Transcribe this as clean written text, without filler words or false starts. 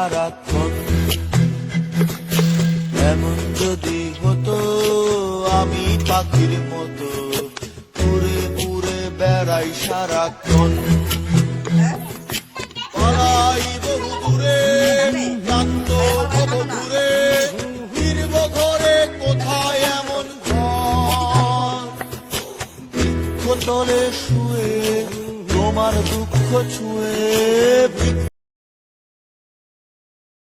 সারাক্ষণ। এমন যদি হতো আমি পাখির মতো উড়ে উড়ে বেড়াই সারাক্ষণ। পালাই বহু দূরে প্রান্ত ভব ঘুরে ফিরব ঘরে কোথায় এমন ঘর। বৃক্ষ তলে শুয়ে তোমার দুঃখ ছুঁয়ে